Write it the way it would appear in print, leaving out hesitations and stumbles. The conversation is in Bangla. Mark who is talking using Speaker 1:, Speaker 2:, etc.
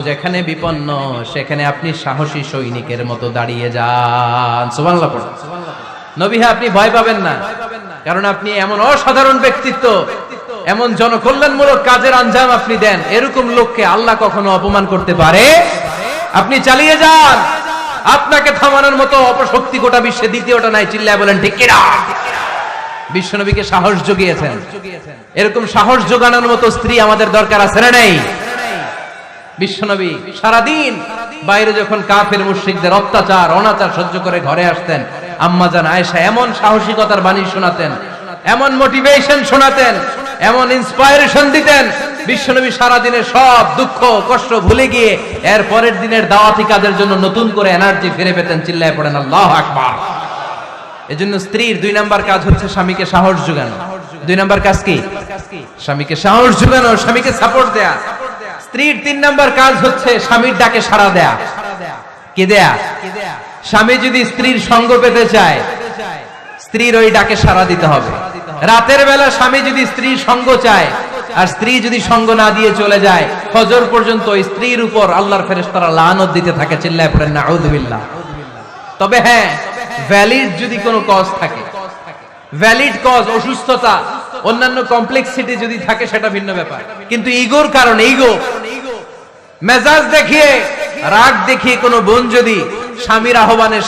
Speaker 1: যেখানে বিপন্ন সেখানে আপনি সাহসী সৈনিকের মতো দাঁড়িয়ে যান। সুবহানাল্লাহ পড়ুন। নবী হ্যাঁ, আপনি ভয় পাবেন না, কারণ আপনি এমন অসাধারণ ব্যক্তিত্ব, এমন জনকল্যাণমূলক কাজের আঞ্জাম আপনি দেন, এরকম লোককে আল্লাহ কখনো অপমান করতে পারে? আপনি চালিয়ে যান, আপনাকে থামানোর মতো অপশক্তি গোটা বিশ্বে দ্বিতীয়টা নাই। চিল্লায় বলেন ঠিক কিনা? বিশ্বনবীকে সাহস জুগিয়েছেন, এরকম সাহস জোগানোর মতো স্ত্রী আমাদের দরকার আছে না নেই? বিশ্বনবী সারাদিন বাইরে যখন কাফের মুশরিকদের অত্যাচার অনাচার সহ্য করে ঘরে আসতেন, আম্মাজান আয়েশা এমন সাহসিকতার বাণী শোনাতেন, এমন মোটিভেশন শোনাতেন, এমন ইন্সপায়ারেশন দিতেন, বিশ্বনবী সারাদিনের সব দুঃখ কষ্ট ভুলে গিয়ে এর পরের দিনের দাওয়াতি কাজের জন্য নতুন করে এনার্জি ফিরে পেতেন। চিল্লায় পড়েন আল্লাহু আকবার। এজন্য স্ত্রীর 2 নাম্বার কাজ হচ্ছে স্বামীকে সাহস জোগানো। 2 নাম্বার কাজ কি? স্বামীকে সাহস জোগানো, স্বামীকে সাপোর্ট দেয়া। স্ত্রীর 3 নাম্বার কাজ হচ্ছে স্বামীর ডাকে সাড়া দেয়া। কি দেয়া? স্বামী যদি স্ত্রীর সঙ্গ পেতে চায়, স্ত্রীর ওই ডাকে সাড়া দিতে হবে। রাতের বেলা স্বামী যদি স্ত্রীর সঙ্গ চায়, আর স্ত্রী যদি সঙ্গ না দিয়ে চলে যায়, ফজর পর্যন্ত ওই স্ত্রীর উপর আল্লাহর ফেরেশতারা লানত দিতে থাকে। চিল্লায় পড়েন নাউযুবিল্লাহ। তবে হ্যাঁ, ভ্যালিড যদি কোনো কজ থাকে, ভ্যালিড কজ, অসুস্থতা, অন্যান্য কমপ্লেক্সিটি যদি থাকে, সেটা ভিন্ন ব্যাপার। কিন্তু ইগোর কারণে, ইগো, মেজাজ দেখিয়ে, রাগ দেখিয়ে কোনো বোন যদি স্বামীর আহ্বানে